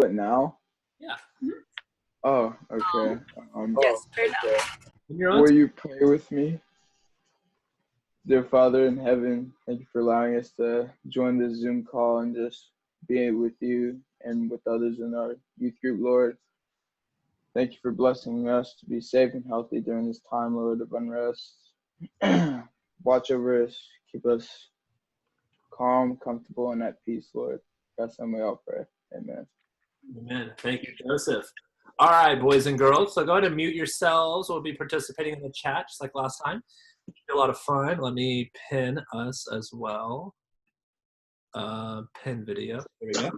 it now? Yeah. Oh, okay. Yes, right now. Will you pray with me? Dear Father in heaven, thank you for allowing us to join this Zoom call and just be with you and with others in our youth group, Lord. Thank you for blessing us to be safe and healthy during this time, Lord, of unrest. Watch over us, keep us calm, comfortable, and at peace, Lord. That's how we all pray. Amen. Amen. Thank you, Joseph. All right, boys and girls. So go ahead and mute yourselves. We'll be participating in the chat just like last time. It'll be a lot of fun. Let me pin us as well. Pin video. There we go.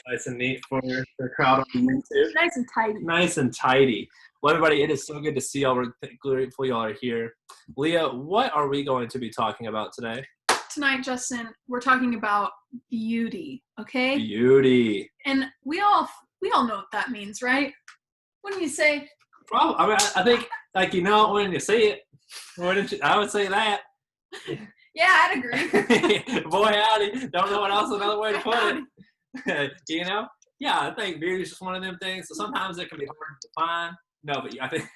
Nice and neat for the crowd on YouTube. Nice and tidy. Nice and tidy. Well, everybody, it is so good to see y'all. We're grateful y'all are here. Leah, what are we going to be talking about today? Tonight, Justin, we're talking about beauty, okay? Beauty. And we all know what that means, right? Wouldn't you say? Probably. I mean, I think, like, you know, when you see it, wouldn't you? I would say that. Yeah, I'd agree. Boy, howdy. Don't know what else another way to put it. You know? Yeah, I think beauty is just one of them things. So sometimes it can be hard to define. No, but I think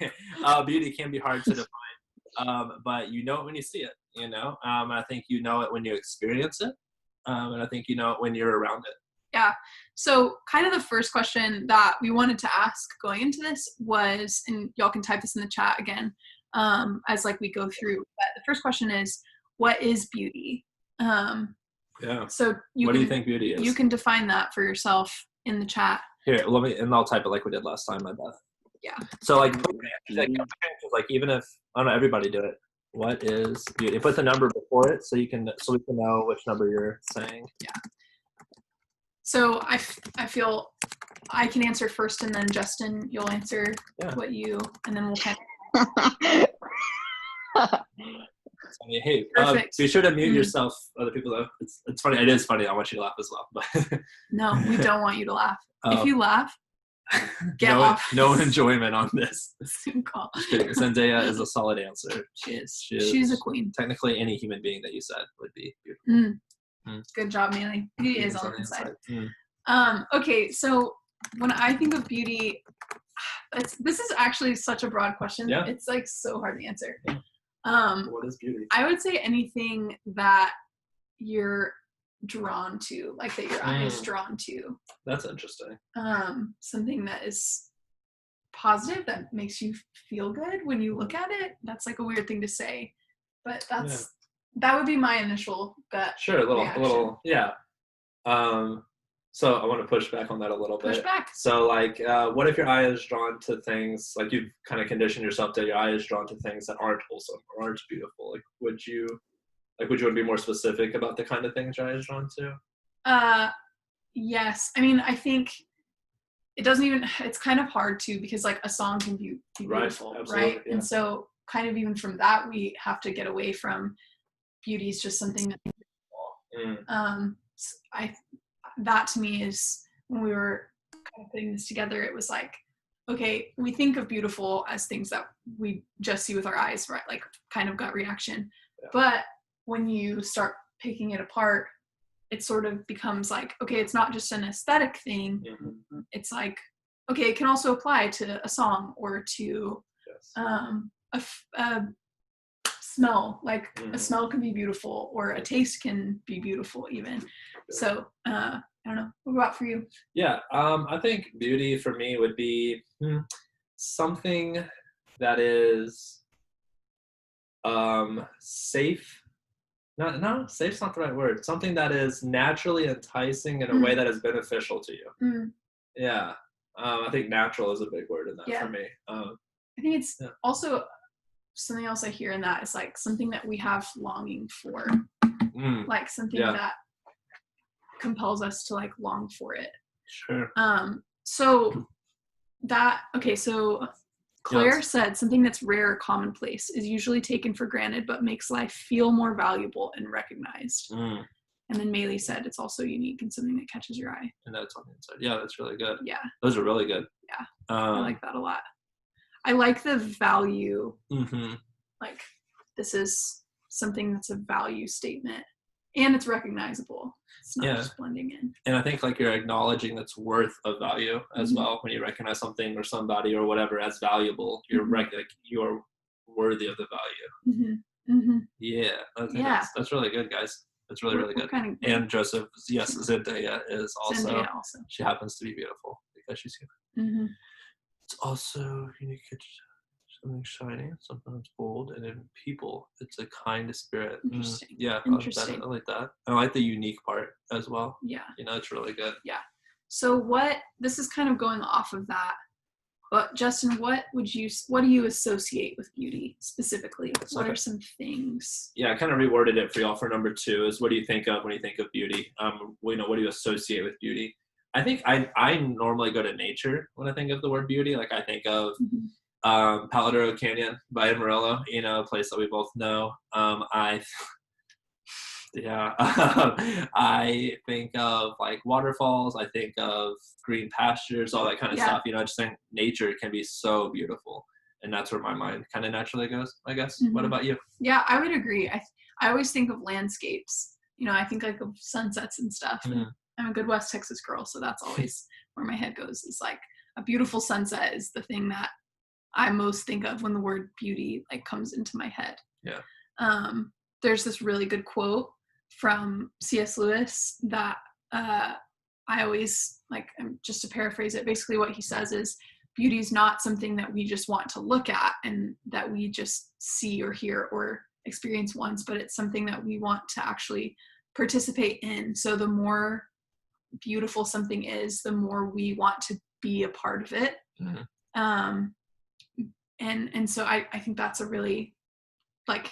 beauty can be hard to define. But you know it when you see it, you know? I think you know it when you experience it. And I think you know it when you're around it. Yeah. So kind of the first question that we wanted to ask going into this was, and y'all can type this in the chat again as like we go through, but the first question is, what is beauty? Yeah. So what do you think beauty is? You can define that for yourself in the chat. Here, and I'll type it like we did last time, I bet. Yeah. So like even if I don't know, everybody do it. What is beauty? Put the number before it so we can know which number you're saying. Yeah. So I feel I can answer first, and then Justin, you'll answer what you, and then we'll kind of. Hey, be sure to mute yourself. Other people, though. It's funny. It is funny. I want you to laugh as well. But no, we don't want you to laugh. If you laugh, get off. No enjoyment on this. Zoom call. Just kidding. Zendaya is a solid answer. She is. She's a queen. Technically, any human being that you said would be beautiful. Good job, Manny. Beauty is on the inside. Okay, so when I think of beauty, this is actually such a broad question. Yeah. It's like so hard to answer. Yeah. What is beauty? I would say anything that you're drawn to, like that your eye is drawn to. That's interesting. Something that is positive, that makes you feel good when you look at it. That's like a weird thing to say, but that would be my initial gut. Sure, a little, yeah. So I want to push back on that a little bit. Push back. So like, what if your eye is drawn to things, like you've kind of conditioned yourself that your eye is drawn to things that aren't wholesome or aren't beautiful? Like, would you want to be more specific about the kind of things your eye is drawn to? Yes. I mean, I think it's kind of hard to, because like a song can be beautiful, right? Yeah. And so kind of even from that, we have to get away from beauty is just something that's beautiful. That to me is, when we were kind of putting this together, it was like, okay, we think of beautiful as things that we just see with our eyes, right? Like kind of gut reaction. Yeah. But when you start picking it apart, it sort of becomes like, okay, it's not just an aesthetic thing. Mm-hmm. It's like, okay, it can also apply to a song or to a smell. Like a smell can be beautiful, or a taste can be beautiful even. So I don't know. What about for you? Yeah, I think beauty for me would be something that is safe. No, safe's not the right word. Something that is naturally enticing in a way that is beneficial to you. Yeah, I think natural is a big word in that for me. I think it's also something else I hear in that is like something that we have longing for, like something that compels us to like long for it. Sure. So Claire said something that's rare or commonplace is usually taken for granted, but makes life feel more valuable and recognized. And then Maylee said it's also unique and something that catches your eye. And that's on the inside. Yeah, that's really good. Yeah. Those are really good. Yeah. I like that a lot. I like the value. Mm-hmm. Like, this is something that's a value statement. and it's recognizable. It's not just blending in. And I think like you're acknowledging that's worth of value as well. When you recognize something or somebody or whatever as valuable, you're you're worthy of the value. Yeah, that's really good, guys. That's really good. And Joseph, yes, Zendaya is also. She happens to be beautiful because she's human. It's also unique. Something shiny, sometimes bold, and in people, it's a kind spirit. Interesting. Yeah, I like that. I like the unique part as well. Yeah. It's really good. Yeah. So this is kind of going off of that, but Justin, what do you associate with beauty specifically? What are some things? Yeah, I kind of reworded it for y'all for number 2 is what do you think of when you think of beauty? What do you associate with beauty? I think I normally go to nature when I think of the word beauty. Like I think of Paladaro Canyon by Amarillo, a place that we both know. I think of like waterfalls. I think of green pastures, all that kind of stuff. I just think nature can be so beautiful, and that's where my mind kind of naturally goes, I guess. What about you? Yeah, I would agree. I always think of landscapes. I think like of sunsets and stuff. And I'm a good West Texas girl, so that's always where my head goes. Is like a beautiful sunset is the thing that I most think of when the word beauty like comes into my head. Yeah. There's this really good quote from C.S. Lewis that I always like, just to paraphrase it, basically what he says is beauty is not something that we just want to look at and that we just see or hear or experience once, but it's something that we want to actually participate in. So the more beautiful something is, the more we want to be a part of it. And so I think that's a really like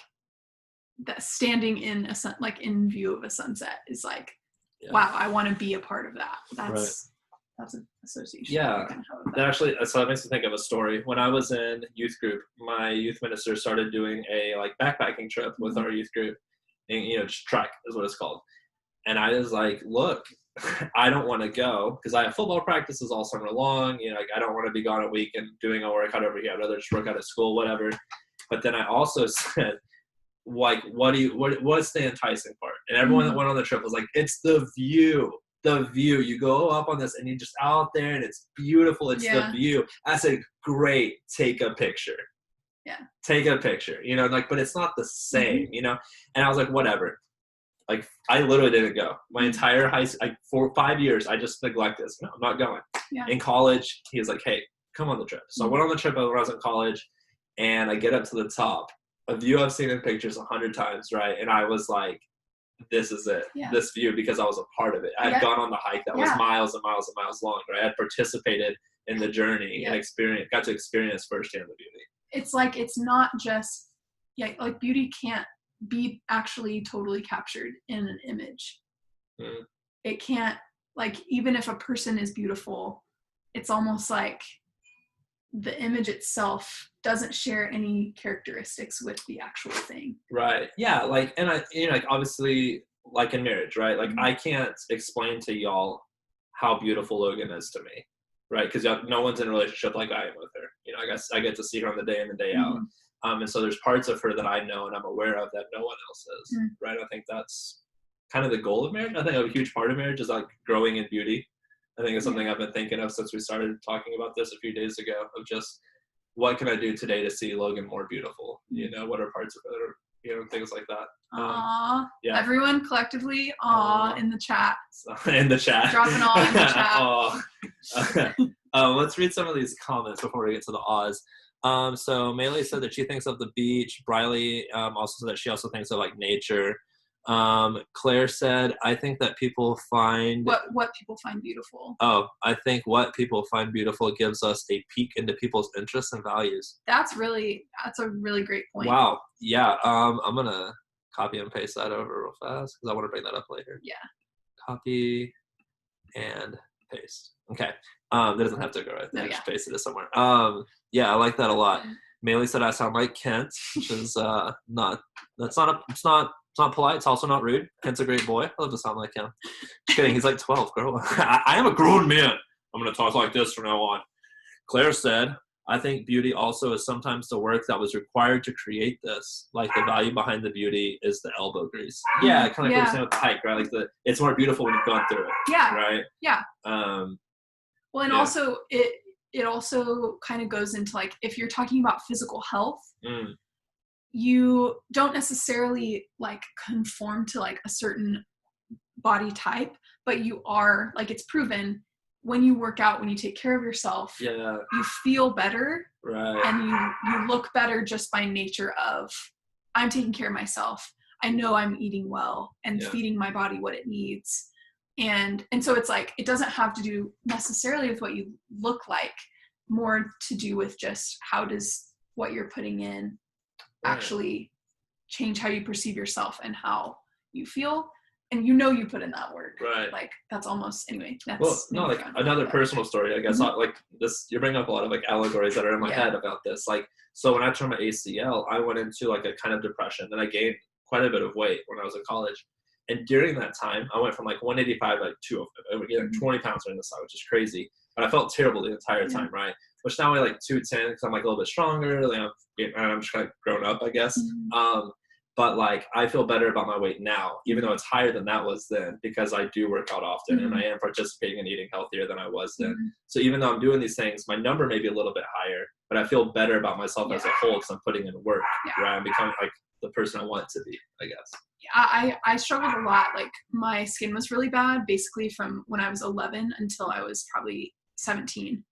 that standing in in view of a sunset is like, wow, I want to be a part of that. That's an association. Yeah, so that makes me think of a story. When I was in youth group, my youth minister started doing a like backpacking trip with our youth group, and just trek is what it's called. And I was like, look, I don't want to go because I have football practices all summer long. I don't want to be gone a week and doing a workout over here. I'd rather just work out at school, whatever. But then I also said, like, what's the enticing part? And everyone that went on the trip was like, it's the view. The view. You go up on this and you're just out there and it's beautiful. It's the view. I said, great, take a picture. Yeah. Take a picture. But it's not the same, And I was like, whatever. Like, I literally didn't go. My entire for 5 years, I just neglected this. No, I'm not going. Yeah. In college, he was like, hey, come on the trip. So I went on the trip when I was in college, and I get up to the top. A view I've seen in pictures 100 times, right? And I was like, this is it. Yeah. This view, because I was a part of it. I had gone on the hike that was miles and miles and miles long, right? I had participated in the journey and got to experience firsthand the beauty. It's like, it's not just, like beauty can't be actually totally captured in an image. It can't, like, even if a person is beautiful, it's almost like the image itself doesn't share any characteristics with the actual thing. Right. Yeah. Like, and obviously, like in marriage, right? Like, I can't explain to y'all how beautiful Logan is to me, right? Because no one's in a relationship like I am with her. I guess I get to see her on the day in and day out. And so there's parts of her that I know and I'm aware of that no one else is, right? I think that's kind of the goal of marriage. I think a huge part of marriage is like growing in beauty. I think it's something I've been thinking of since we started talking about this a few days ago, of just what can I do today to see Logan more beautiful? What are parts of it, things like that. Everyone collectively, in the chat. In the chat. Dropping in the chat. Let's read some of these comments before we get to the awes. So Maylee said that she thinks of the beach. Briley also said that she also thinks of like nature. Claire said, I think that people find what people find beautiful. Oh, I think what people find beautiful gives us a peek into people's interests and values. That's a really great point. Wow. Yeah. I'm gonna copy and paste that over real fast because I want to bring that up later. Yeah. Copy and paste. Okay. That doesn't have to go right there. Just paste it somewhere. Yeah, I like that a lot. Maylee said I sound like Kent, which is it's not polite. It's also not rude. Kent's a great boy. I love to sound like him. Just kidding. He's like 12, girl. I am a grown man. I'm going to talk like this from now on. Claire said, I think beauty also is sometimes the work that was required to create this. Like the value behind the beauty is the elbow grease. Yeah, kind of like what you're saying with the hike, right? Like it's more beautiful when you've gone through it. Yeah. Right. Yeah. Well, and yeah. also it also kind of goes into like if you're talking about physical health, you don't necessarily like conform to like a certain body type, but you are like it's proven when you work out, when you take care of yourself, you feel better, right? And you look better just by nature of I'm taking care of myself. I know I'm eating well and feeding my body what it needs. And so it's like, it doesn't have to do necessarily with what you look like, more to do with just how does what you're putting in actually change how you perceive yourself and how you feel. And you put in that work. Right. Like that's almost, anyway. That's well, no, like another personal story, I guess. Like this, you're bringing up a lot of like allegories that are in my head about this. Like, so when I tore my ACL, I went into like a kind of depression, and I gained quite a bit of weight when I was in college. And during that time, I went from like 185 like 205. I would get like 20 pounds during the side, which is crazy. But I felt terrible the entire time, right? Which now I like 210 because I'm like a little bit stronger. Like I'm just kind of grown up, I guess. But like I feel better about my weight now, even though it's higher than that was then, because I do work out often and I am participating in eating healthier than I was then. So even though I'm doing these things, my number may be a little bit higher, but I feel better about myself as a whole because I'm putting in work. Right? I'm becoming like the person I want to be, I guess. I struggled a lot. Like my skin was really bad, basically from when I was 11 until I was probably 17.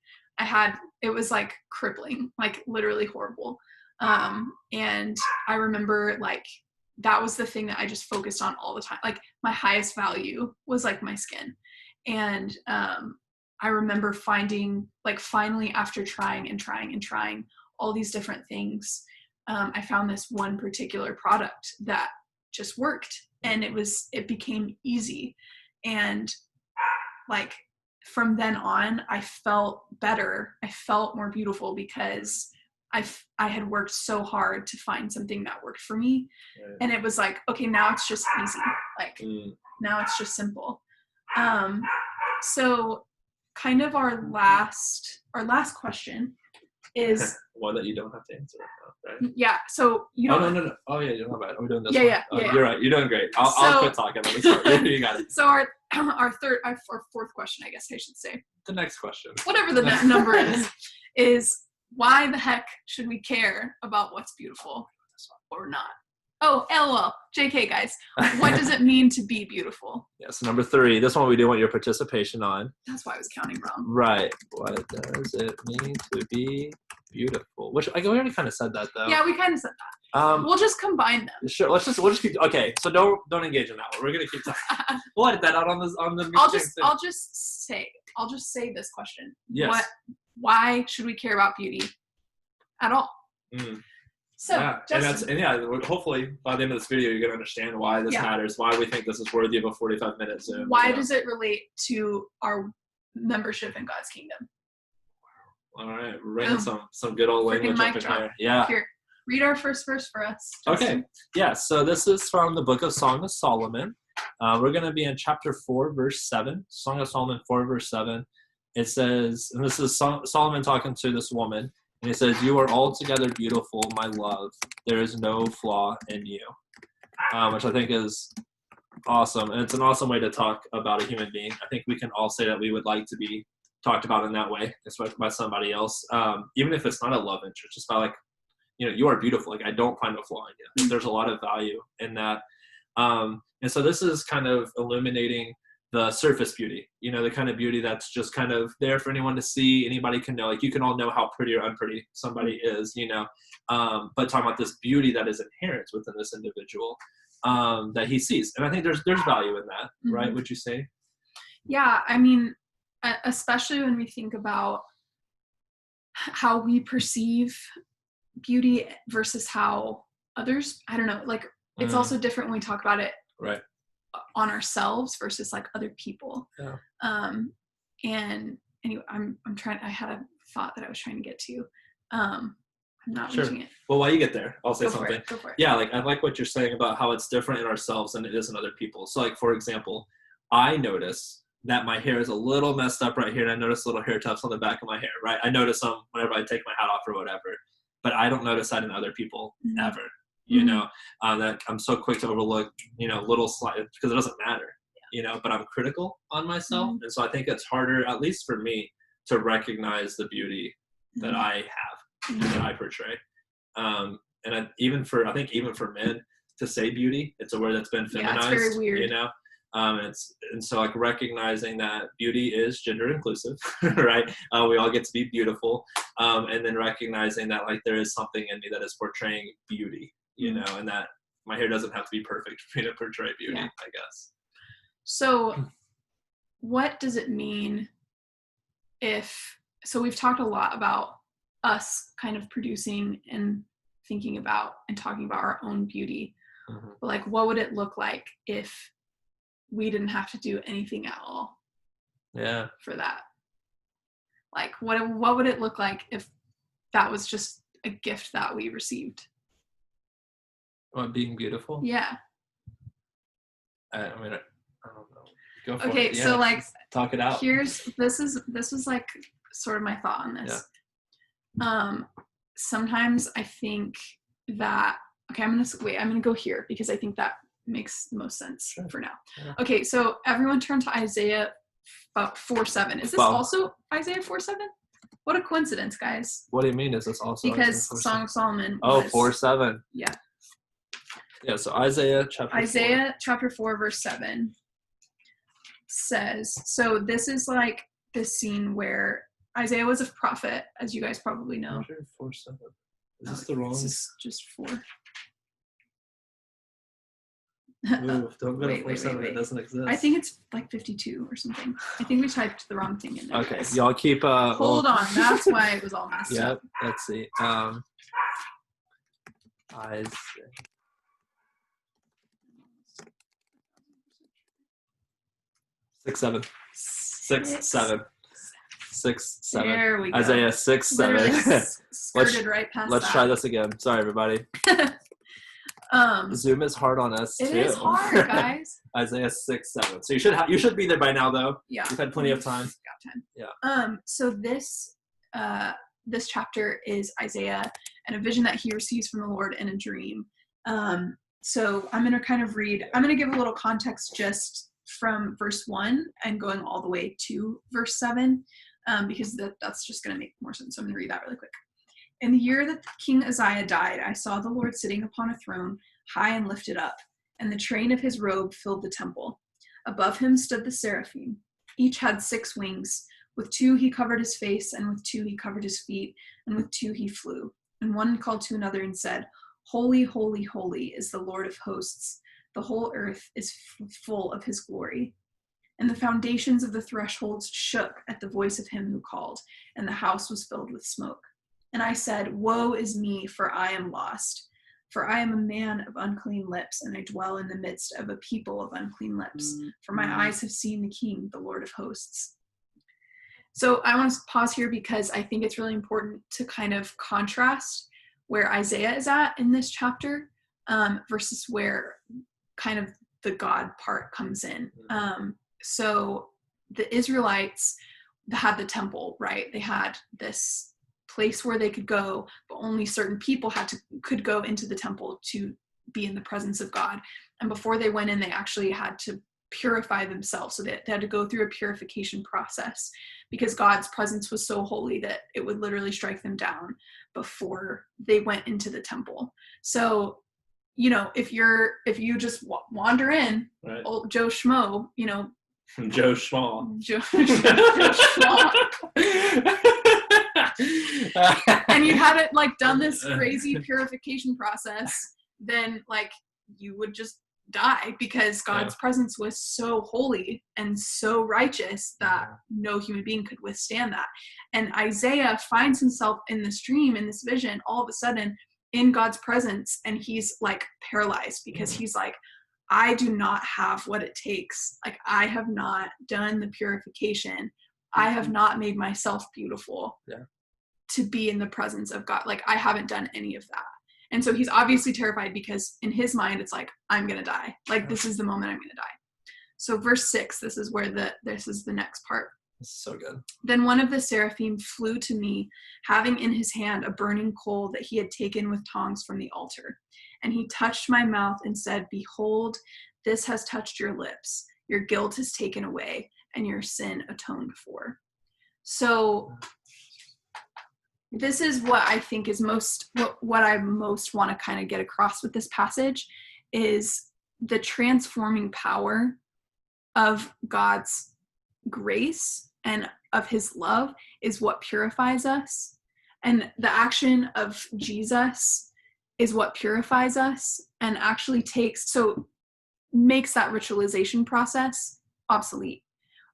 It was like crippling, like literally horrible. And I remember like, that was the thing that I just focused on all the time. Like my highest value was like my skin. And, I remember finding like finally after trying all these different things, I found this one particular product that just worked, and it became easy. And like, from then on, I felt better. I felt more beautiful because I had worked so hard to find something that worked for me. And it was like, okay, now it's just easy. Like now it's just simple. So kind of our last question is one that you don't have to answer, right? Yeah. So you don't. No. Oh yeah, you're not bad. We're doing this. Yeah. You're right. You're doing great. I'll quit talking. You got it. So our fourth question, I guess I should say. The next question. Whatever the number is why the heck should we care about what's beautiful or not? Oh, LOL. JK, guys. What does it mean to be beautiful? Yes, number 3. This one we do want your participation on. That's why I was counting wrong. Right. What does it mean to be beautiful? Which we already kind of said that though. Yeah, we kind of said that. We'll just combine them. Sure. We'll just keep. Okay. So don't engage in that one. We're gonna keep talking. We'll edit that out on the. I'll just say this question. Yes. Why should we care about beauty at all? So, hopefully by the end of this video, you're going to understand why this matters, why we think this is worthy of a 45-minute Zoom. Why does it relate to our membership in God's kingdom? All right. We're writing some good old language up in here. Yeah. Here, read our first verse for us, Justin. Okay. Yeah. So this is from the book of Song of Solomon. We're going to be in chapter 4, verse 7. Song of Solomon 4, verse 7. It says, and this is Solomon talking to this woman. And he says, "You are altogether beautiful, my love. There is no flaw in you," which I think is awesome. And it's an awesome way to talk about a human being. I think we can all say that we would like to be talked about in that way, especially by somebody else. Even if it's not a love interest, just by like, you are beautiful. Like I don't find a flaw in you. There's a lot of value in that. And so this is kind of illuminating the surface beauty, the kind of beauty that's just kind of there for anyone to see. Anybody can know, like you can all know how pretty or unpretty somebody is, but talking about this beauty that is inherent within this individual that he sees. And I think there's value in that, right? Would you say? Yeah. I mean, especially when we think about how we perceive beauty versus how others, I don't know, like it's also different when we talk about it. Right. On ourselves versus like other people. Yeah. And anyway, I had a thought that I was trying to get to. I'm not reaching it. Well, while you get there, I'll say something. Go for it. Yeah, like I like what you're saying about how it's different in ourselves than it is in other people. So like, for example, I notice that my hair is a little messed up right here, and I notice little hair tufts on the back of my hair, right? I notice them whenever I take my hat off or whatever, but I don't notice that in other people ever, you know, that I'm so quick to overlook, you know, little slight, because it doesn't matter, you know, but I'm critical on myself. And so I think it's harder, at least for me, to recognize the beauty that I have, that I portray. And I think even for men to say beauty, it's a word that's been feminized, it's very weird. you know? And so like recognizing that beauty is gender inclusive, right? We all get to be beautiful. And then recognizing that like there is something in me that is portraying beauty, you know, and that my hair doesn't have to be perfect for me to portray beauty, I guess. So what does it mean so we've talked a lot about us kind of producing and thinking about and talking about our own beauty. But like, what would it look like if we didn't have to do anything at all for that? Like, what would it look like if that was just a gift that we received? What, being beautiful? Yeah. I mean, I don't know. Go for okay, it. So like, talk it out. This is like sort of my thought on this. Sometimes I think that, okay, I'm gonna go here because I think that makes the most sense for now. Okay, so everyone turn to Isaiah 4:7. Is this also Isaiah 4:7? What a coincidence, guys. What do you mean? Is this also because Song of Solomon? 4:7. Yeah. Yeah. So Isaiah chapter 4 verse 7 says. So this is like this scene where Isaiah was a prophet, as you guys probably know. 4:7. Is this the wrong? This is just 4. Move. Don't go to 4:7. It doesn't exist. I think it's like 52 or something. I think we typed the wrong thing in there. Okay, y'all keep. Hold on. That's why it was all messed up. Yep. Let's see. Isaiah. 6:7. 6:7. 6:7. There we go. Isaiah 6:7. Skirted right past let's try this again. Sorry, everybody. Zoom is hard on us too. It is hard, guys. Isaiah 6:7. So you should be there by now, though. Yeah. You've had plenty of time. Got time. Yeah. So this chapter is Isaiah and a vision that he receives from the Lord in a dream. So I'm going to kind of read. I'm going to give a little context just from verse 1 and going all the way to verse 7, because that's just going to make more sense. So I'm going to read that really quick. In the year that King Uzziah died, I saw the Lord sitting upon a throne, high and lifted up, and the train of his robe filled the temple. Above him stood the seraphim. Each had 6 wings. With 2 he covered his face, and with 2 he covered his feet, and with 2 he flew. And one called to another and said, Holy, holy, holy is the Lord of hosts. The whole earth is full of his glory. And the foundations of the thresholds shook at the voice of him who called, and the house was filled with smoke. And I said, Woe is me, for I am lost. For I am a man of unclean lips, and I dwell in the midst of a people of unclean lips. For my eyes have seen the King, the Lord of hosts. So I want to pause here because I think it's really important to kind of contrast where Isaiah is at in this chapter versus where kind of the God part comes in. So the Israelites had the temple, right? They had this place where they could go, but only certain people could go into the temple to be in the presence of God. And before they went in, they actually had to purify themselves. So they had to go through a purification process because God's presence was so holy that it would literally strike them down before they went into the temple. So, you know, if you just wander in, right. Old Joe Schmo, you know, Joe Schmo. Joe Schmo. And you hadn't like done this crazy purification process, then like you would just die because God's presence was so holy and so righteous that no human being could withstand that. And Isaiah finds himself in this dream, in this vision, all of a sudden in God's presence, and he's like paralyzed because he's like, I do not have what it takes. Like, I have not done the purification. I have not made myself beautiful to be in the presence of God. Like, I haven't done any of that. And so he's obviously terrified because in his mind, it's like, I'm going to die. Like, this is the moment I'm going to die. So verse 6, this is the next part. This is so good. Then one of the seraphim flew to me, having in his hand a burning coal that he had taken with tongs from the altar. And he touched my mouth and said, "Behold, this has touched your lips. Your guilt is taken away, and your sin atoned for." So this is what I think is what I most want to kind of get across with this passage is the transforming power of God's grace and of his love is what purifies us. And the action of Jesus is what purifies us and actually makes that ritualization process obsolete.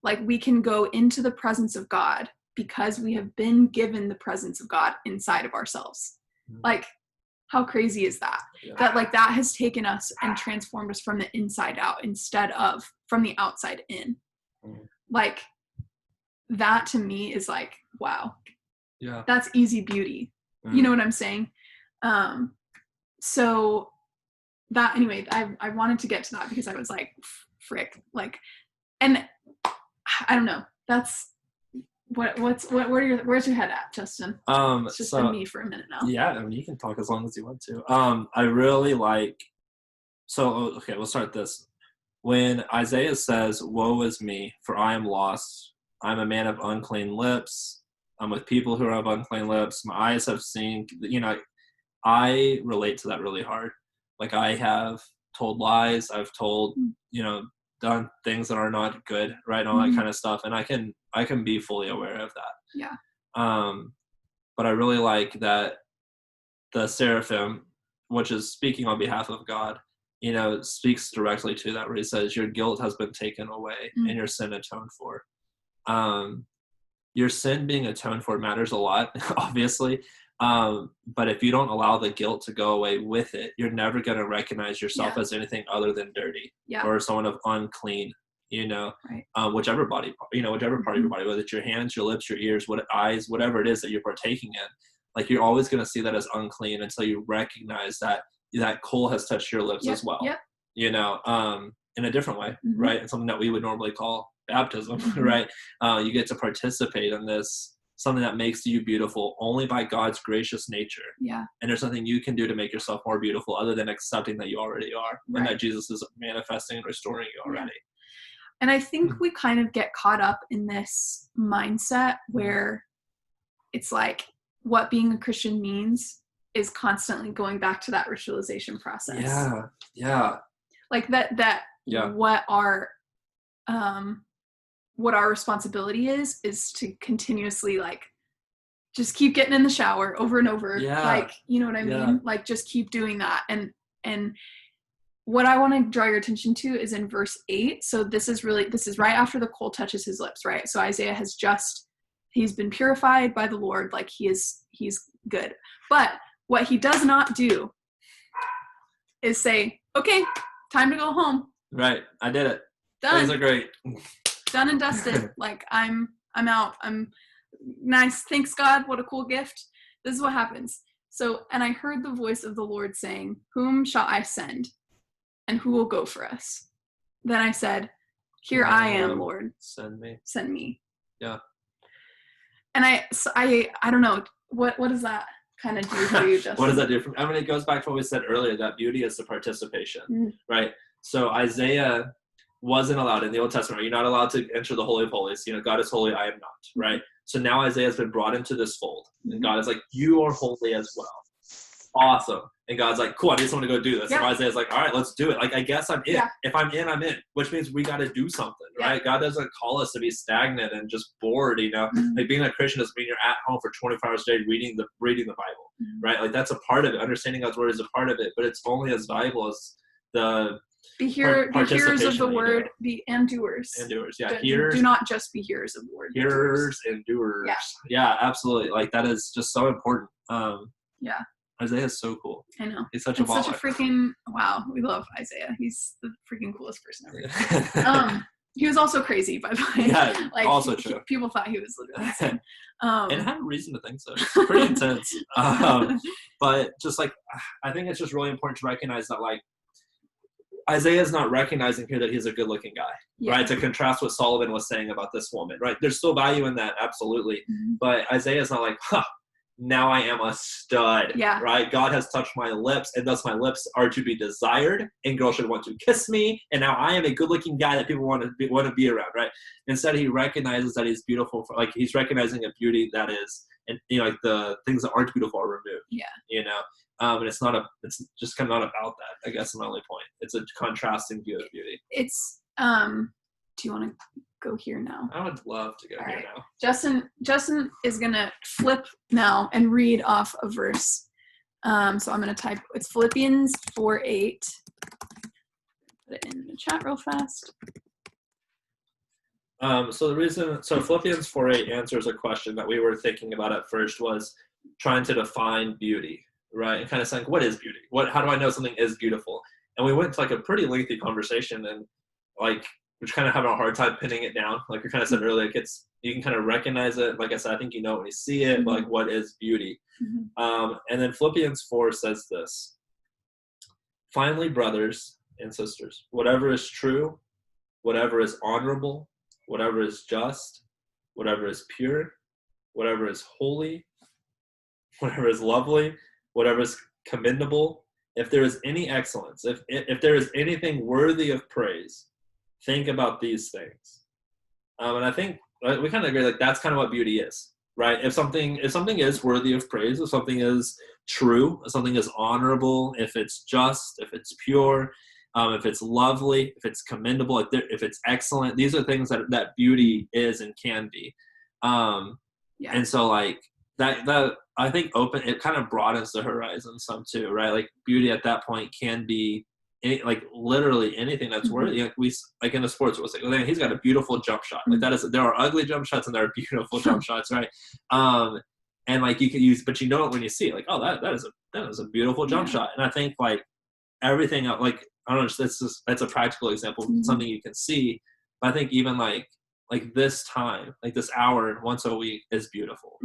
Like we can go into the presence of God because we have been given the presence of God inside of ourselves. Like, how crazy is that? Yeah. That has taken us and transformed us from the inside out instead of from the outside in. Like, that to me is like, wow. Yeah. That's easy beauty. You know what I'm saying? So that, anyway, I wanted to get to that because I was like, frick. Like, and I don't know. That's, where's your head at, Justin? It's just been me for a minute now. Yeah, I mean, you can talk as long as you want to. I really like, okay, we'll start this. When Isaiah says, "Woe is me, for I am lost. I'm a man of unclean lips. I'm with people who have unclean lips. My eyes have seen," I relate to that really hard. Like, I have told lies. I've told, done things that are not good, right? All that kind of stuff. And I can be fully aware of that. Yeah. But I really like that the seraphim, which is speaking on behalf of God, speaks directly to that, where he says, "Your guilt has been taken away and your sin atoned for." Your sin being atoned for matters a lot, obviously. But if you don't allow the guilt to go away with it, you're never going to recognize yourself as anything other than dirty or someone of unclean, right. Whichever body, whichever part of your body, whether it's your hands, your lips, your ears, eyes, whatever it is that you're partaking in, like, you're always going to see that as unclean until you recognize that coal has touched your lips as well, in a different way, right? And something that we would normally call baptism, right? You get to participate in this, something that makes you beautiful only by God's gracious nature. Yeah. And there's nothing you can do to make yourself more beautiful other than accepting that you already are, right. and that Jesus is manifesting and restoring you already. Yeah. And I think we kind of get caught up in this mindset where it's like what being a Christian means is constantly going back to that ritualization process. Yeah. Yeah. Like that what our responsibility is to continuously, like, just keep getting in the shower over and over. Yeah. Like, you know what I mean? Like, just keep doing that. And what I want to draw your attention to is in verse 8. So this is right after the coal touches his lips, right? So Isaiah he's been purified by the Lord. Like, he's good. But what he does not do is say, "Okay, time to go home." Right. I did it. Done. Things are great. Done and dusted. Like, I'm out. I'm nice. Thanks, God. What a cool gift. This is what happens. So, and I heard the voice of the Lord saying, "Whom shall I send? And who will go for us?" Then I said, "Here I am, Lord. Send me." Send me. Yeah. And I don't know. What does that kind of do for you, Justin? What does that do for me? I mean, it goes back to what we said earlier, that beauty is the participation, right? So Isaiah wasn't allowed in the Old Testament. You're not allowed to enter the Holy of Holies. God is holy, I am not, right? So now Isaiah has been brought into this fold. And God is like, "You are holy as well." Awesome. And God's like, "Cool, I need someone to go do this." Yeah. And Isaiah's like, "All right, let's do it. Like, I guess I'm in. Yeah. If I'm in, I'm in." Which means we got to do something, right? Yeah. God doesn't call us to be stagnant and just bored, Like, being a Christian doesn't mean you're at home for 24 hours a day reading the Bible, right? Like, that's a part of it. Understanding God's word is a part of it, but it's only as valuable as the be hearers of the word, and doers. And doers, yeah. Do not just be hearers of the word. Hearers and doers. Yeah, absolutely. Like, that is just so important. Yeah. Isaiah is so cool. I know. He's such a baller. Such a freaking, wow. We love Isaiah. He's the freaking coolest person ever. He was also crazy, by the way. Yeah, like, also true. People thought he was literally insane. And had a reason to think so. It's pretty intense. But just, like, I think it's just really important to recognize that, like, Isaiah's not recognizing here that he's a good-looking guy, right? To contrast what Solomon was saying about this woman, right? There's still value in that, absolutely. But Isaiah's not like, now I am a stud, right? God has touched my lips, and thus my lips are to be desired, and girls should want to kiss me, and now I am a good-looking guy that people want to be around, right? Instead, he recognizes that he's beautiful, like he's recognizing a beauty that is, and like the things that aren't beautiful are removed. And it's just kind of not about that. I guess my only point. It's a contrasting view of beauty. It's do you want to go here now? I would love to go here now. Justin is gonna flip now and read off a verse. So I'm gonna type. It's Philippians 4:8. Put it in the chat real fast. So Philippians 4:8 answers a question that we were thinking about at first, was trying to define beauty, right? And kind of saying, what is beauty? How do I know something is beautiful? And we went to like a pretty lengthy conversation, and like we're kind of having a hard time pinning it down. Like we kind of said earlier, like you can kind of recognize it. Like I said, I think you know when you see it, but like what is beauty? And then Philippians 4 says this: finally, brothers and sisters, whatever is true, whatever is honorable, whatever is just, whatever is pure, whatever is holy, whatever is lovely, whatever is commendable, if there is any excellence, if there is anything worthy of praise, think about these things. And I think we kind of agree, like that's kind of what beauty is, right? If something is worthy of praise, if something is true, if something is honorable, if it's just, if it's pure, if it's lovely, if it's commendable, if it's excellent, these are things that beauty is and can be. And so like that I think it kind of broadens the horizon some too, right? Like beauty at that point can be like literally anything that's worthy. Like in the sports, we'll say, well, he's got a beautiful jump shot. Like there are ugly jump shots and there are beautiful jump shots, right? And like you can use, but you know it when you see it, like, oh, that is a beautiful jump shot. And I think like everything else, like I don't know, that's a practical example, something you can see. But I think even like this time, like this hour once a week is beautiful,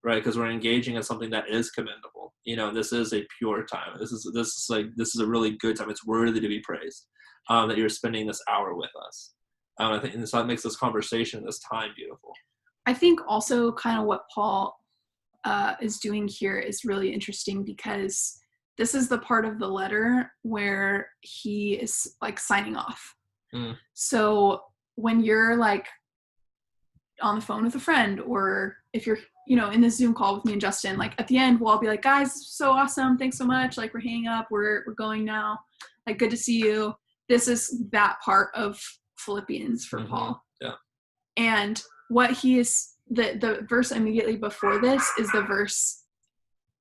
right? Because we're engaging in something that is commendable. This is a pure time. This is a really good time. It's worthy to be praised. That you're spending this hour with us. I think, and so that makes this conversation, this time, beautiful. I think also kind of what Paul is doing here is really interesting, because this is the part of the letter where he is like signing off. So when you're like on the phone with a friend, or if you're in this Zoom call with me and Justin, like at the end we'll all be like, guys, so awesome, thanks so much, like we're hanging up, we're going now, like good to see you. This is that part of Philippians for Paul. And what he is, the verse immediately before this is the verse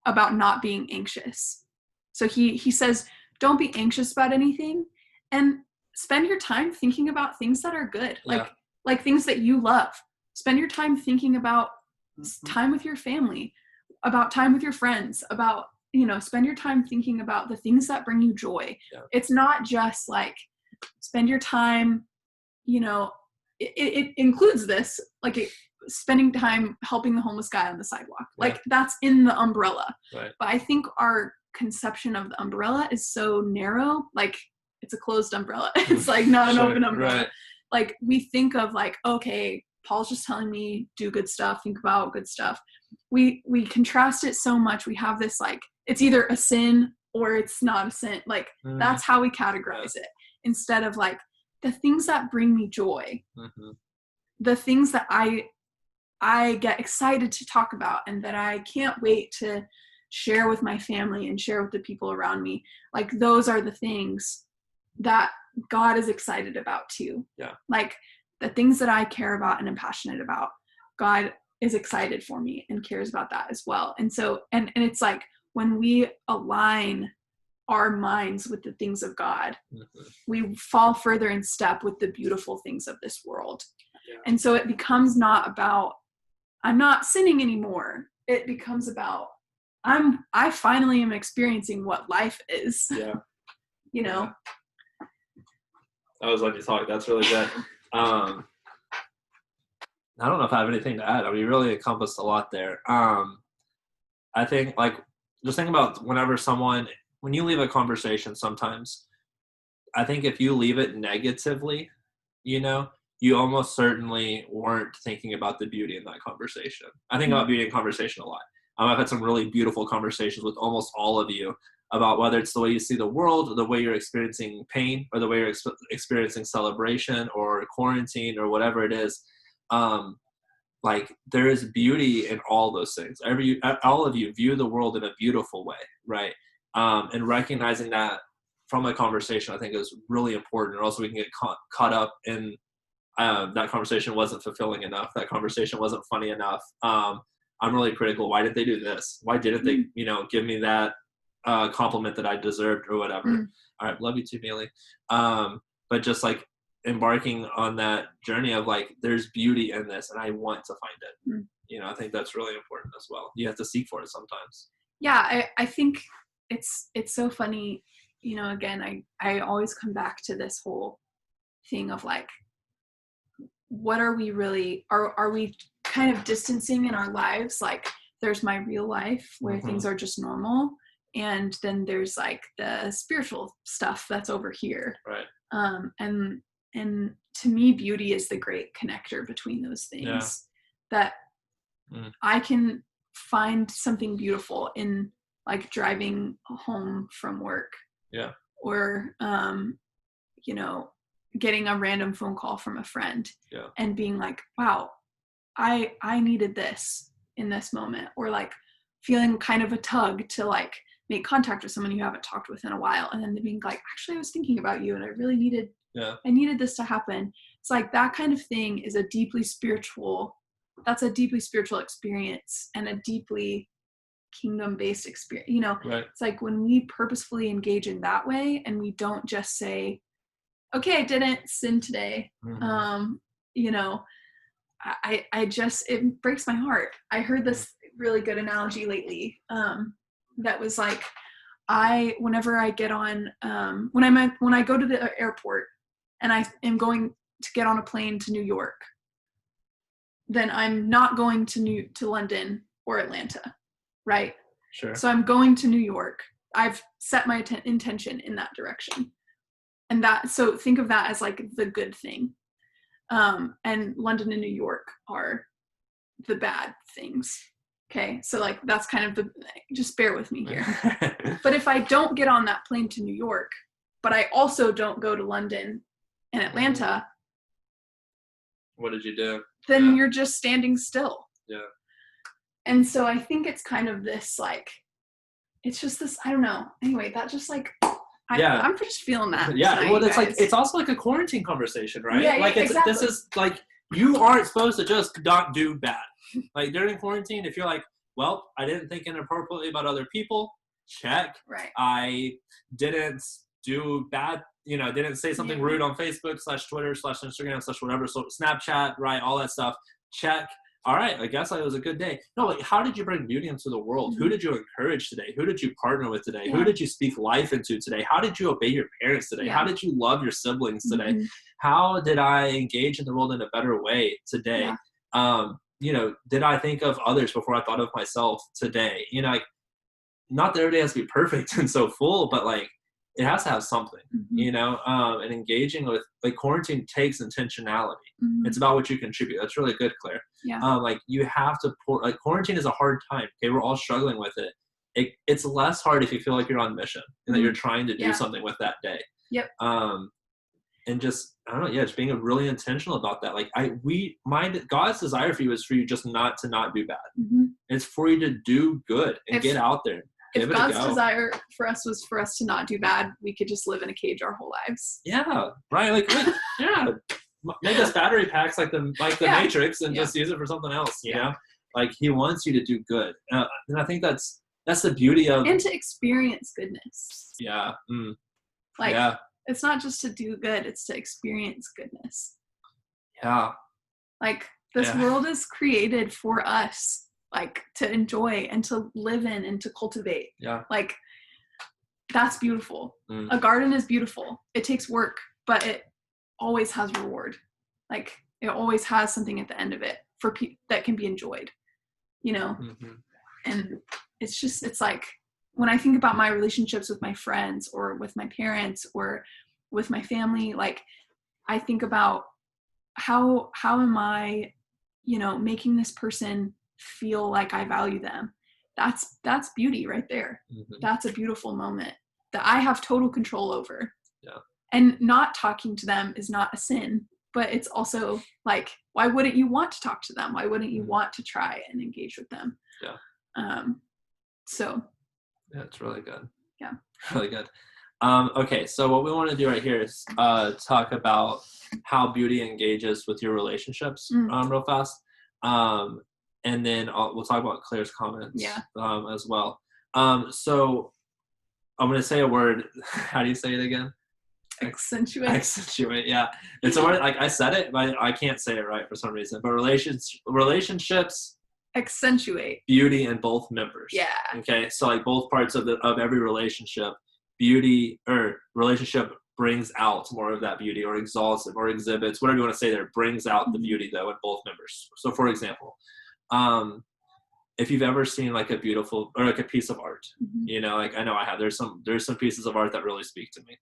about not being anxious. So he says, don't be anxious about anything, and spend your time thinking about things that are good, like things that you love. Spend your time thinking about time with your family, about time with your friends, about, spend your time thinking about the things that bring you joy. It's not just like spend your time, it includes this, like spending time helping the homeless guy on the sidewalk. Like that's in the umbrella. But I think our conception of the umbrella is so narrow, like it's a closed umbrella. It's like not an open umbrella. Like we think of like, okay, Paul's just telling me do good stuff, think about good stuff. We contrast it so much. We have this like, it's either a sin or it's not a sin. Like that's how we categorize it, instead of like the things that bring me joy, the things that I get excited to talk about and that I can't wait to share with my family and share with the people around me. Like those are the things that God is excited about too. Like the things that I care about and am passionate about, God is excited for me and cares about that as well. And so, and it's like when we align our minds with the things of God, we fall further in step with the beautiful things of this world. And so it becomes not about, I'm not sinning anymore. It becomes about, I finally am experiencing what life is. I was letting you talk. That's really good. I don't know if I have anything to add. I mean, you really encompassed a lot there. I think like just think about when you leave a conversation, sometimes I think if you leave it negatively, you almost certainly weren't thinking about the beauty in that conversation. I think about beauty in conversation a lot. I've had some really beautiful conversations with almost all of you about whether it's the way you see the world, or the way you're experiencing pain, or the way you're experiencing celebration or quarantine or whatever it is. Like, there is beauty in all those things. All of you view the world in a beautiful way, right? And recognizing that from a conversation, I think, is really important. Or else we can get caught up in that conversation wasn't fulfilling enough. That conversation wasn't funny enough. I'm really critical. Why did they do this? Why didn't they, give me that compliment that I deserved or whatever? All right, love you too, Mealy. But just like embarking on that journey of like, there's beauty in this, and I want to find it. I think that's really important as well. You have to seek for it sometimes. Yeah, I think it's so funny. Again, I always come back to this whole thing of like, what are we really, are we kind of distancing in our lives? Like, there's my real life where things are just normal, and then there's like the spiritual stuff that's over here. Right. And to me, beauty is the great connector between those things. That I can find something beautiful in like driving home from work. Yeah. Or getting a random phone call from a friend and being like, wow, I needed this in this moment. Or like feeling kind of a tug to like make contact with someone you haven't talked with in a while, and then being like, actually, I was thinking about you and I really needed this to happen. It's like that kind of thing is a deeply spiritual experience, and a deeply kingdom-based experience. Right. It's like when we purposefully engage in that way, and we don't just say, okay, I didn't sin today. I just, it breaks my heart. I heard this really good analogy lately that was like, whenever I get on, when I go to the airport and I am going to get on a plane to New York, then I'm not going to London or Atlanta, right? Sure. So I'm going to New York. I've set my intention in that direction. And so think of that as like the good thing. And London and New York are the bad things. Okay. So like, that's kind of just bear with me here. But if I don't get on that plane to New York, but I also don't go to London and Atlanta, what did you do? Then you're just standing still. Yeah. And so I think it's kind of this, like, it's just this, I don't know. Anyway, that just like, I'm just feeling that. Yeah. Tonight, Well, it's guys. like, it's also like a quarantine conversation, right? Yeah, like exactly. This is like, you aren't supposed to just not do bad. Like during quarantine, if you're like, well, I didn't think inappropriately about other people, check. Right. I didn't do bad, didn't say something rude on Facebook /Twitter /Instagram /whatever, so Snapchat, right? All that stuff. Check. All right, I guess it was a good day. No, like, how did you bring beauty into the world? Who did you encourage today? Who did you partner with today? Who did you speak life into today? How did you obey your parents today? How did you love your siblings today? How did I engage in the world in a better way today? Did I think of others before I thought of myself today? Like, not that every day has to be perfect and so full, but like, it has to have something, and engaging with, like, quarantine takes intentionality. It's about what you contribute. That's really good, Claire. Yeah. Like, you have to quarantine is a hard time. Okay. We're all struggling with it. It's less hard if you feel like you're on mission and that you're trying to do something with that day. Yep. And just, I don't know. Yeah. Just being really intentional about that. Like God's desire for you is for you just not to not do bad. It's for you to do good and get out there. If God's desire for us was for us to not do bad, we could just live in a cage our whole lives. Yeah, right. Like, make us battery packs like the Matrix and just use it for something else. You know, like He wants you to do good, and I think that's the beauty of, and to experience goodness. Yeah. It's not just to do good; it's to experience goodness. Yeah. Like this world is created for us. Like to enjoy and to live in and to cultivate. Yeah. Like that's beautiful. A garden is beautiful. It takes work, but it always has reward. Like it always has something at the end of it for that can be enjoyed, And it's like when I think about my relationships with my friends or with my parents or with my family. Like, I think about how am I, making this person feel like I value them. That's beauty right there. Mm-hmm. That's a beautiful moment that I have total control over. Yeah. And not talking to them is not a sin, but it's also like, why wouldn't you want to talk to them? Why wouldn't you want to try and engage with them? Yeah. So. Yeah, it's really good. Yeah. Really good. Okay, so what we want to do right here is talk about how beauty engages with your relationships real fast. And then we'll talk about Claire's comments as well. So I'm going to say a word. How do you say it again? Accentuate. Accentuate, yeah. It's a word, like I said it, but I can't say it right for some reason. But relationships accentuate beauty in both members. Yeah. Okay, so like both parts of every relationship, beauty or relationship brings out more of that beauty, or exalts it, or exhibits, whatever you want to say there, brings out the beauty though in both members. So for example, if you've ever seen like a beautiful or like a piece of art, like I know I have, there's some pieces of art that really speak to me.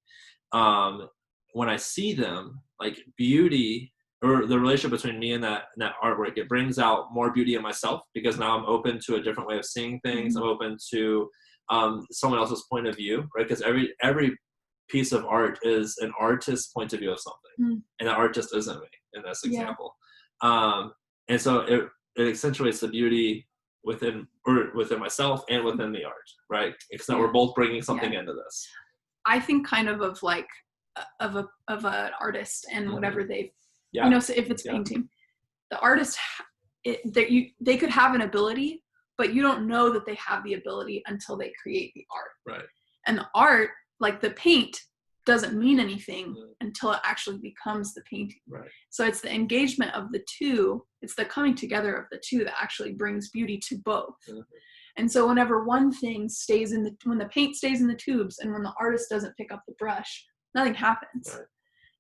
When I see them, like beauty or the relationship between me and that artwork, it brings out more beauty in myself, because now I'm open to a different way of seeing things. I'm open to someone else's point of view, right? Because every piece of art is an artist's point of view of something, and the art just isn't me in this example. And so it accentuates the beauty within myself and within the art, right? Because now we're both bringing something into this. I think kind of like of an artist and whatever they've, so if it's painting, the artist, they could have an ability, but you don't know that they have the ability until they create the art. Right. And the art, like the paint, doesn't mean anything until it actually becomes the painting. Right. So it's the engagement of the two, it's the coming together of the two that actually brings beauty to both. Mm-hmm. And so whenever one thing when the paint stays in the tubes and when the artist doesn't pick up the brush, nothing happens. Right.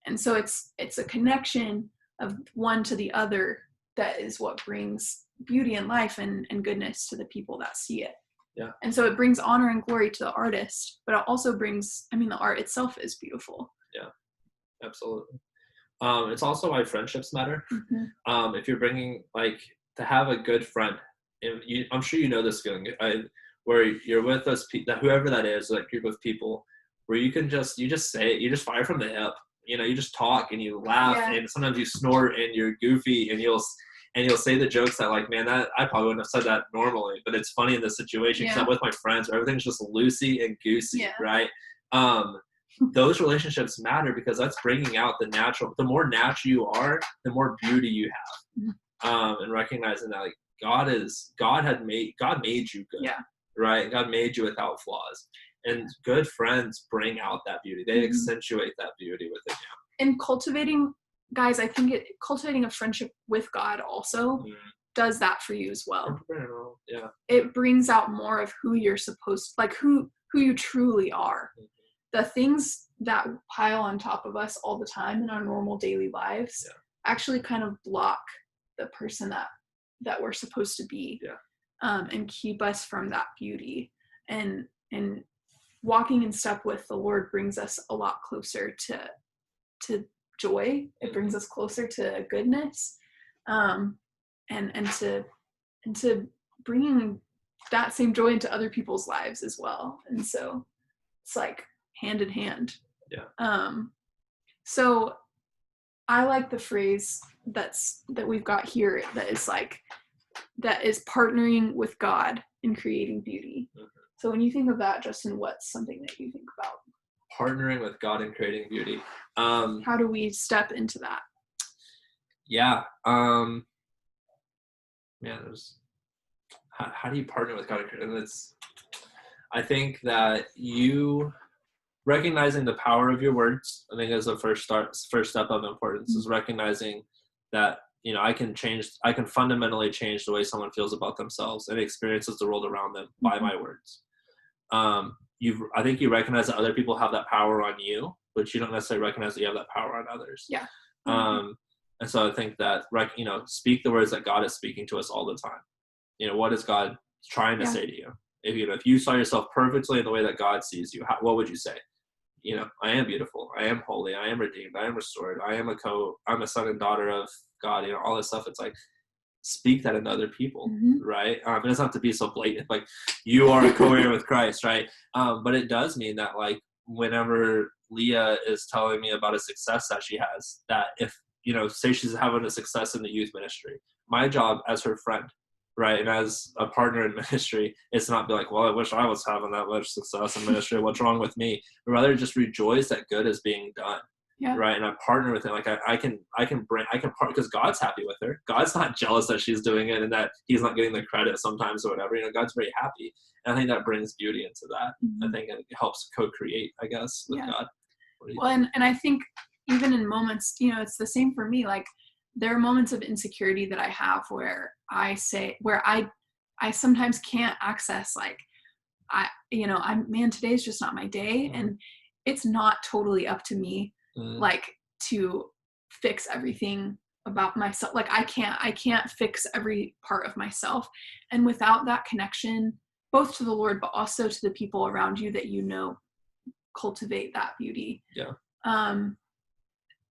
And so it's a connection of one to the other that is what brings beauty and life and goodness to the people that see it. Yeah. And so it brings honor and glory to the artist, but it also brings, the art itself is beautiful. Yeah, absolutely. It's also why friendships matter. Mm-hmm. If you're bringing, like, to have a good friend, and I'm sure you know this feeling, where you're with us, whoever that is, like group of people, where you just say it, you just fire from the hip. You just talk and you laugh, and sometimes you snort and you're goofy, and you'll say the jokes that, like, man, that I probably wouldn't have said that normally, but it's funny in this situation because I'm with my friends where everything's just loosey and goosey, right? Those relationships matter because that's bringing out the more natural you are, the more beauty you have. And recognizing that, like, God made you good, right? God made you without flaws. And good friends bring out that beauty. They accentuate that beauty within you. And cultivating a friendship with God also does that for you as well. Yeah. It brings out more of who you're who you truly are. The things that pile on top of us all the time in our normal daily lives actually kind of block the person that we're supposed to be, and keep us from that beauty. And walking in step with the Lord brings us a lot closer to joy. It brings us closer to goodness, and to bringing that same joy into other people's lives as well. And so it's like hand in hand. So I like the phrase that we've got here that is partnering with God in creating beauty. So when you think of that, Justin, what's something that you think about? Partnering with God in creating beauty. How do we step into that? Yeah. How do you partner with God? And I think that you recognizing the power of your words, I think is the first step of importance, is recognizing that, I can fundamentally change the way someone feels about themselves and experiences the world around them by my words. I think you recognize that other people have that power on you, but you don't necessarily recognize that you have that power on others. Yeah. And so I think that, speak the words that God is speaking to us all the time. What is God trying to say to you? If you saw yourself perfectly in the way that God sees you, what would you say? I am beautiful. I am holy. I am redeemed. I am restored. I'm a son and daughter of God. All this stuff. It's like, speak that into other people, right? It doesn't have to be so blatant, like you are a co-heir with Christ, right? But it does mean that, like, whenever Leah is telling me about a success that she has, that if, say she's having a success in the youth ministry, my job as her friend, right, and as a partner in ministry, is not be like, well, I wish I was having that much success in ministry. What's wrong with me? But rather just rejoice that good is being done. Yeah. Right. And I partner with him. Like I can partner because God's happy with her. God's not jealous that she's doing it and that he's not getting the credit sometimes or whatever. God's very happy. And I think that brings beauty into that. I think it helps co-create, I guess, with God. Well, and I think even in moments, it's the same for me. Like, there are moments of insecurity that I have where I sometimes can't access, like, today's just not my day. And it's not totally up to me, like, to fix everything about myself. Like, I can't fix every part of myself. And without that connection, both to the Lord, but also to the people around you that cultivate that beauty. Yeah.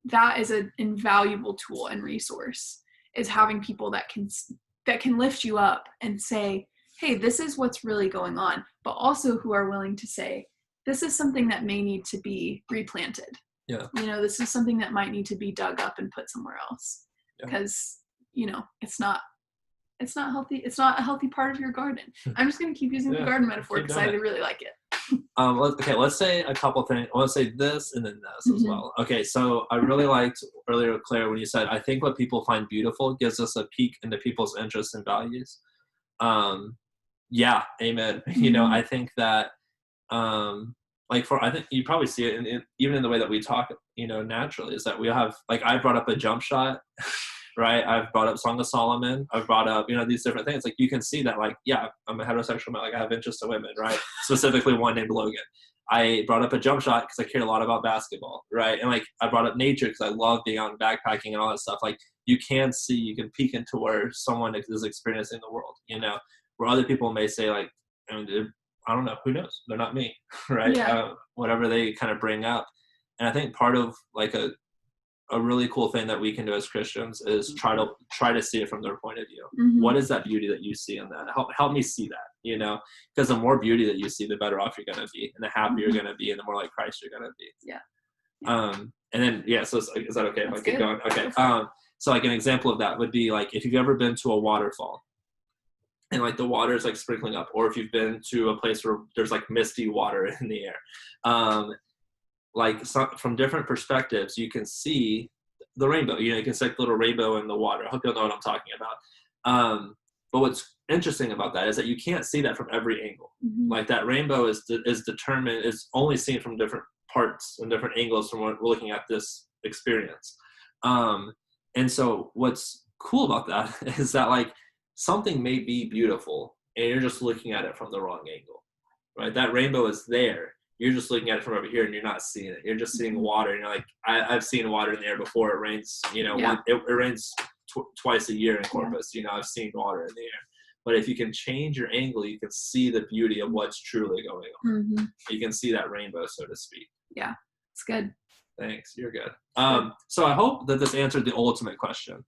That is an invaluable tool and resource, is having people that can lift you up and say, hey, this is what's really going on, but also who are willing to say, this is something that may need to be replanted. Yeah. This is something that might need to be dug up and put somewhere else, because, it's not healthy. It's not a healthy part of your garden. I'm just going to keep using the garden metaphor because I really like it. Let's say a couple things. I want to say this and then this as well. Okay, so I really liked earlier, Claire, when you said, I think what people find beautiful gives us a peek into people's interests and values. Yeah, amen. I think that, I think you probably see it even in the way that we talk, naturally, is that we have, like, I brought up a jump shot, right? I've brought up Song of Solomon. I've brought up, these different things. Like, you can see that, like, yeah, I'm a heterosexual man. Like, I have interest in women, right? Specifically one named Logan. I brought up a jump shot because I care a lot about basketball, right? And, like, I brought up nature because I love being out and backpacking and all that stuff. Like, you can peek into where someone is experiencing the world, where other people may say, like, I don't know, who knows? They're not me, right? Yeah. Whatever they kind of bring up. And I think part of, like, a really cool thing that we can do as Christians is try to see it from their point of view. What is that beauty that you see in that? Help me see that, because the more beauty that you see, the better off you're going to be, and the happier you're going to be, and the more like Christ you're going to be. Yeah. And then, so is that okay if I keep going? Okay. Perfect. So, like, an example of that would be, like, if you've ever been to a waterfall and, like, the water is, like, sprinkling up, or if you've been to a place where there's, like, misty water in the air, from different perspectives, you can see the rainbow. You can see, like, the little rainbow in the water. I hope you'll know what I'm talking about. But what's interesting about that is that you can't see that from every angle. Like, that rainbow is only seen from different parts and different angles from what we're looking at this experience. And so what's cool about that is that, like, something may be beautiful and you're just looking at it from the wrong angle, right? That rainbow is there. You're just looking at it from over here and you're not seeing it. You're just seeing water, and you're like, I've seen water in the air before. It rains, it rains twice a year in Corpus. I've seen water in the air. But if you can change your angle, you can see the beauty of what's truly going on. You can see that rainbow, so to speak. Yeah, it's good. Thanks. You're good. So I hope that this answered the ultimate question,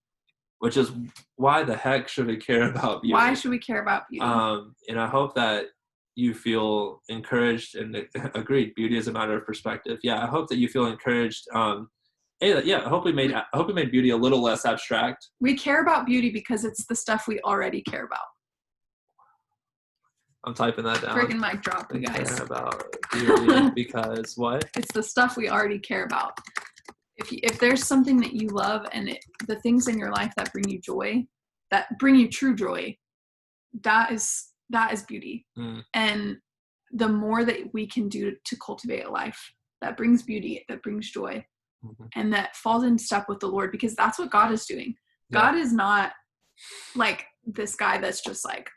which is, why the heck should we care about beauty? Why should we care about beauty? And I hope that you feel encouraged and agreed. Beauty is a matter of perspective. Yeah, I hope that you feel encouraged. I hope we made beauty a little less abstract. We care about beauty because it's the stuff we already care about. I'm typing that down. Freaking mic drop, you guys. Care about beauty because what? It's the stuff we already care about. If there's something that you love, and the things in your life that bring you joy, that bring you true joy, that is beauty. And the more that we can do to cultivate a life that brings beauty, that brings joy, and that falls in step with the Lord, because that's what God is doing. God is not like this guy that's just like,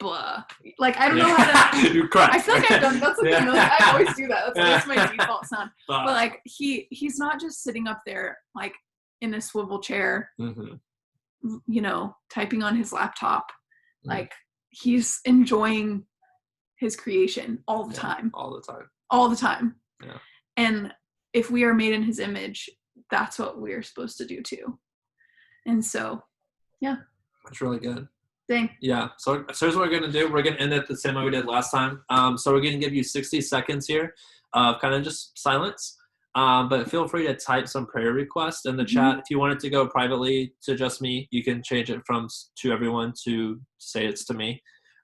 blah. Like, I don't know how to. I feel like I've done that's like I always do that. That's my default sound. But like he's not just sitting up there like in a swivel chair, typing on his laptop. Like, he's enjoying his creation all the time. All the time. Yeah. And if we are made in his image, that's what we're supposed to do too. And so, yeah. That's really good. Dang. Yeah. So here's what we're going to do. We're going to end it the same way we did last time. So we're going to give you 60 seconds here of kind of just silence. But feel free to type some prayer requests in the chat. If you want it to go privately to just me, you can change it from to everyone to say it's to me.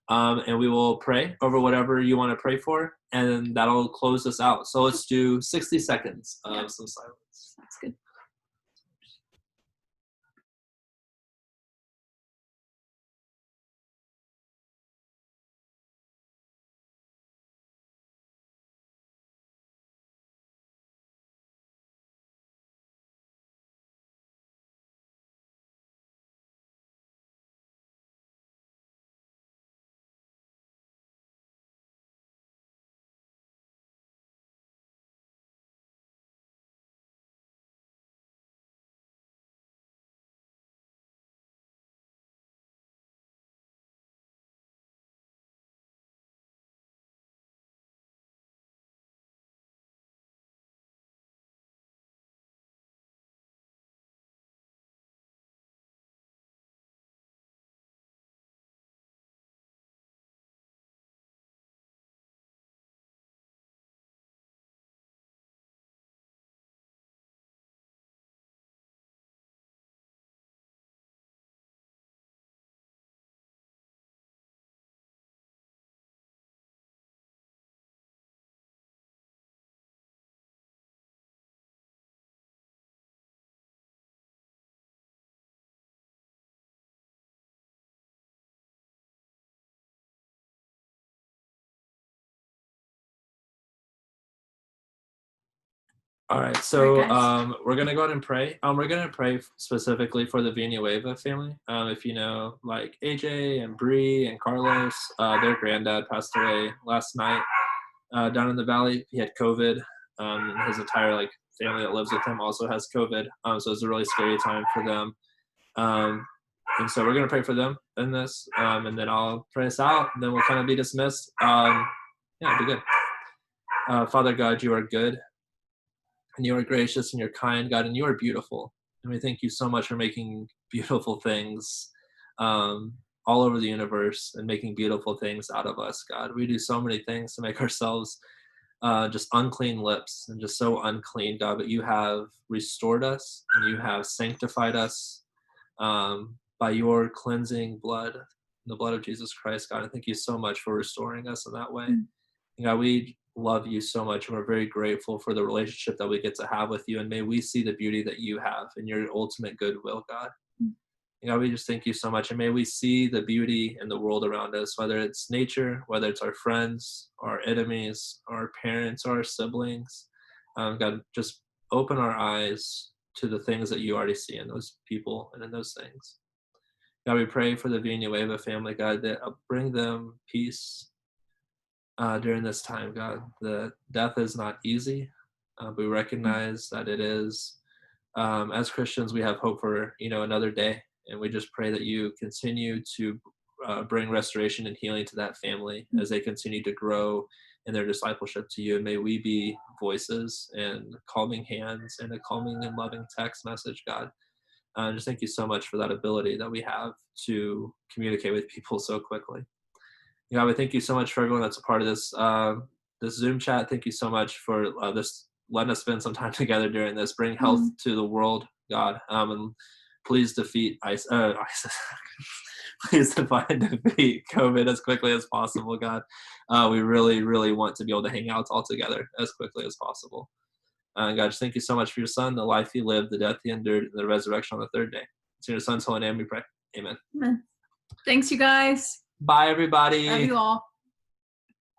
And we will pray over whatever you want to pray for, and that'll close us out. So let's do 60 seconds of some silence. That's good. All right, so we're going to go ahead and pray. We're going to pray specifically for the Villanueva family. If you know, like AJ and Bree and Carlos, their granddad passed away last night down in the valley. He had COVID. His entire family that lives with him also has COVID. So it's a really scary time for them. And so we're going to pray for them in this, and then I'll pray us out, and then we'll kind of be dismissed. Yeah, it'll be good. Father God, you are good. And you are gracious and you're kind, God, and you are beautiful. And we thank you so much for making beautiful things all over the universe and making beautiful things out of us, God. We do so many things to make ourselves just unclean lips and just so unclean, God, but you have restored us and you have sanctified us by your cleansing blood, the blood of Jesus Christ, God. And thank you so much for restoring us in that way. And God, we love you so much, and we're very grateful for the relationship that we get to have with you, and may we see the beauty that you have in your ultimate goodwill, God. And God, we just thank you so much, and may we see the beauty in the world around us, whether it's nature, whether it's our friends, our enemies, our parents, or our siblings. God, just open our eyes to the things that you already see in those people and in those things. God, we pray for the Villanueva family, God, that bring them peace during this time, God. The death is not easy. We recognize that it is. As Christians, we have hope for another day, and we just pray that you continue to bring restoration and healing to that family as they continue to grow in their discipleship to you. And may we be voices and calming hands and a calming and loving text message, God. Just thank you so much for that ability that we have to communicate with people so quickly. God, we thank you so much for everyone that's a part of this this Zoom chat. Thank you so much for this letting us spend some time together during this. Bring health to the world, God, and please defeat ISIS. Please defeat COVID as quickly as possible, God. We really, really want to be able to hang out all together as quickly as possible. God, just thank you so much for your Son, the life he lived, the death he endured, and the resurrection on the third day. It's in your Son's holy name we pray. Amen. Amen. Thanks, you guys. Bye, everybody. Love you all.